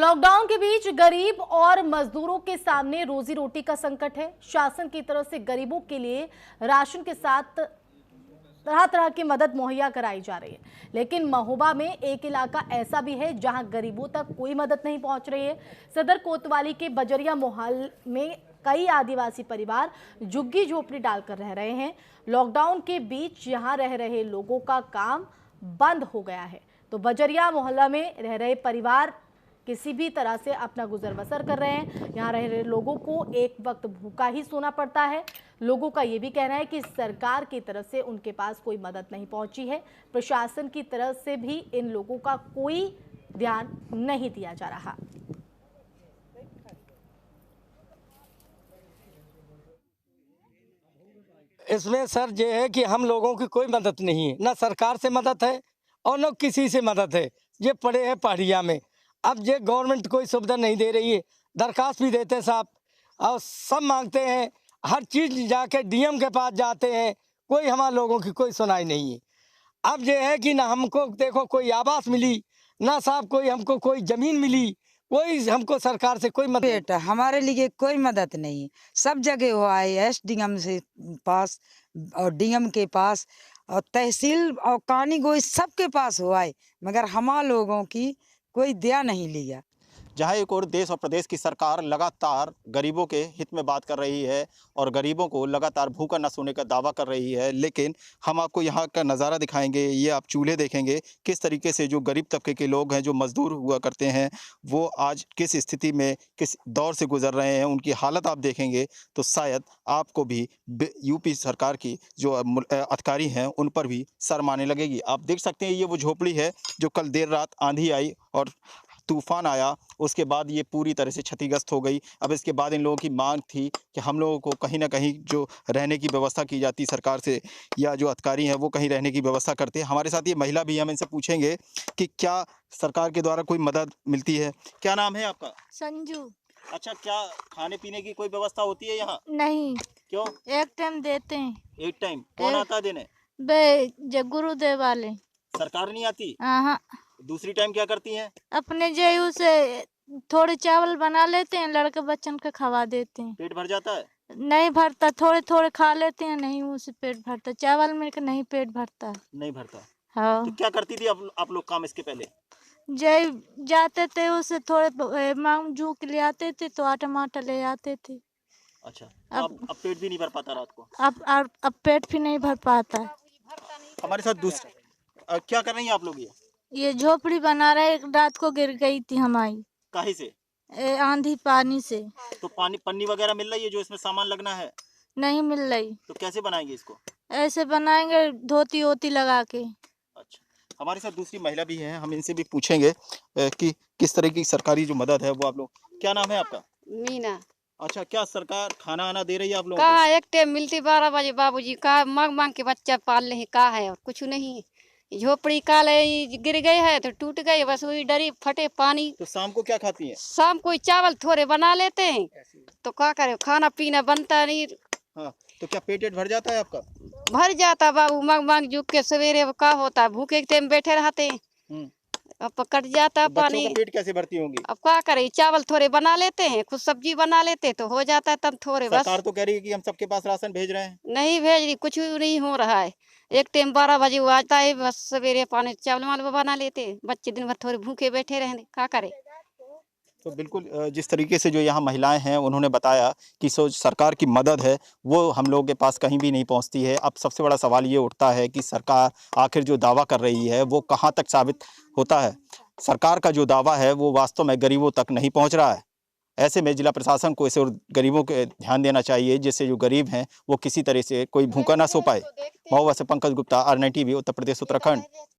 Lockdown के बीच गरीब और मजदूरों के सामने रोजी रोटी का संकट है। शासन की तरफ से गरीबों के लिए राशन के साथ तरह तरह की मदद मुहैया कराई जा रही है, लेकिन महोबा में एक इलाका ऐसा भी है जहां गरीबों तक कोई मदद नहीं पहुंच रही है। सदर कोतवाली के बजरिया मोहल्ले में कई आदिवासी परिवार झुग्गी झोपड़ी डालकर रह रहे हैं। लॉकडाउन के बीच यहां रह रहे लोगों का काम बंद हो गया है, तो बजरिया मोहल्ला में रह रहे परिवार किसी भी तरह से अपना गुजर बसर कर रहे हैं। यहाँ रह रहे लोगों को एक वक्त भूखा ही सोना पड़ता है। लोगों का ये भी कहना है कि सरकार की तरफ से उनके पास कोई मदद नहीं पहुंची है। प्रशासन की तरफ से भी इन लोगों का कोई ध्यान नहीं दिया जा रहा। इसमें सर ये है कि हम लोगों की कोई मदद नहीं है, ना सरकार से मदद है और न किसी से मदद है। ये पड़े हैं पहाड़िया में। अब ये गवर्नमेंट कोई सुविधा नहीं दे रही है। दरखास्त भी देते साहब और सब मांगते हैं, हर चीज़ जाके डीएम के पास जाते हैं, कोई हमारे लोगों की कोई सुनाई नहीं है। अब ये है कि ना हमको देखो कोई आवास मिली, ना साहब कोई हमको कोई ज़मीन मिली, कोई हमको सरकार से कोई मदद। बेटा हमारे लिए कोई मदद नहीं। सब जगह हुआ है, एसडीएम से पास और डीएम के पास और तहसील और कानी गोई सबके पास हुआ है, मगर हमारे लोगों की कोई दया नहीं लिया। जहां एक और देश और प्रदेश की सरकार लगातार गरीबों के हित में बात कर रही है और गरीबों को लगातार भूखा न सोने का दावा कर रही है, लेकिन हम आपको यहाँ का नज़ारा दिखाएंगे। ये आप चूल्हे देखेंगे किस तरीके से जो गरीब तबके के लोग हैं, जो मजदूर हुआ करते हैं, वो आज किस स्थिति में किस दौर से गुजर रहे हैं। उनकी हालत आप देखेंगे तो शायद आपको भी यूपी सरकार की जो अधिकारी हैं उन पर भी शर्माने लगेगी। आप देख सकते हैं ये वो झोपड़ी है जो कल देर रात आंधी आई और तूफान आया, उसके बाद ये पूरी तरह से क्षतिग्रस्त हो गई। अब इसके बाद इन लोगों की मांग थी कि हम लोगों को कहीं ना कहीं जो रहने की व्यवस्था की जाती सरकार से, या जो अधिकारी हैं वो कहीं रहने की व्यवस्था करते हैं। हमारे साथ ये महिला भी, हम इनसे पूछेंगे कि क्या सरकार के द्वारा कोई मदद मिलती है। क्या नाम है आपका? संजू। अच्छा, क्या खाने पीने की कोई व्यवस्था होती है यहाँ? नहीं। क्यों? एक टाइम देते हैं। एक टाइम? कौन आता है देने? बे गुरुदेव वाले। सरकार नहीं आती? हाँ। दूसरी टाइम क्या करती हैं? अपने जेयू से थोड़े चावल बना लेते हैं, लड़के बच्चन के खवा देते हैं। पेट भर जाता है? नहीं भरता, थोड़े थोड़े खा लेते हैं, नहीं मुँह से पेट भरता। चावल में नहीं पेट भरता। नहीं भरता। हाँ। तो क्या करती थी आप लोग काम इसके पहले? जय जाते थे उसे थोड़े मांग जू के ले आते थे, तो आटा माटा ले आते थे। अच्छा, अब पेट भी नहीं भर पाता रात को? अब पेट भी नहीं भर पाता है। हमारे साथ दूसरा क्या कर रही हैं आप लोग? ये झोपड़ी बना रहे, रात को गिर गई थी हमारी। काहे से? आंधी पानी से। तो पानी पन्नी वगैरह मिल रही है जो इसमें सामान लगना है? नहीं मिल रही। तो कैसे बनाएंगे इसको? ऐसे बनाएंगे धोती वोती लगा के। अच्छा, हमारे साथ दूसरी महिला भी है, हम इनसे भी पूछेंगे कि किस तरह की सरकारी जो मदद है वो आप लोग। क्या नाम है आपका? मीना। अच्छा, क्या सरकार खाना आना दे रही है आप लोगों कहा एक टाइम मिलती 12 बजे बाबूजी, कहा मांग मांग के बच्चा पाल रहे, कहा है और कुछ नहीं। झोपड़ी काल गिर गई है तो टूट गई, बस वही डरी फटे पानी। तो शाम को क्या खाती हैं? शाम को चावल थोड़े बना लेते हैं, तो क्या करे, खाना पीना बनता नहीं। हाँ, तो क्या पेट भर जाता है आपका? भर जाता बाबू, मांग मांग झुक के सवेरे क्या होता है, भूखे के टाइम बैठे रहते हैं, अब कट जाता तो पानी। बच्चों का पेट कैसे भरती होंगी? अब क्या करे, चावल थोड़े बना लेते हैं, खुद सब्जी बना लेते तो हो जाता है, तब थोड़े बस। सरकार तो कह रही है कि हम सबके पास राशन भेज रहे हैं। नहीं भेज रही, कुछ नहीं हो रहा है। एक टाइम 12 बजे वो आता है, बस सवेरे पानी चावल वाल बना लेते, बच्चे दिन भर थोड़े भूखे बैठे रहने, क्या करे। तो बिल्कुल जिस तरीके से जो यहाँ महिलाएं हैं उन्होंने बताया कि सरकार की मदद है वो हम लोगों के पास कहीं भी नहीं पहुँचती है। अब सबसे बड़ा सवाल ये उठता है कि सरकार आखिर जो दावा कर रही है वो कहाँ तक साबित होता है। सरकार का जो दावा है वो वास्तव में गरीबों तक नहीं पहुँच रहा है। ऐसे में जिला प्रशासन को इसे और गरीबों के ध्यान देना चाहिए, जिससे जो गरीब हैं वो किसी तरह से कोई भूखा ना सो पाए। महोबा से पंकज गुप्ता, R9 TV, उत्तर प्रदेश, उत्तराखंड।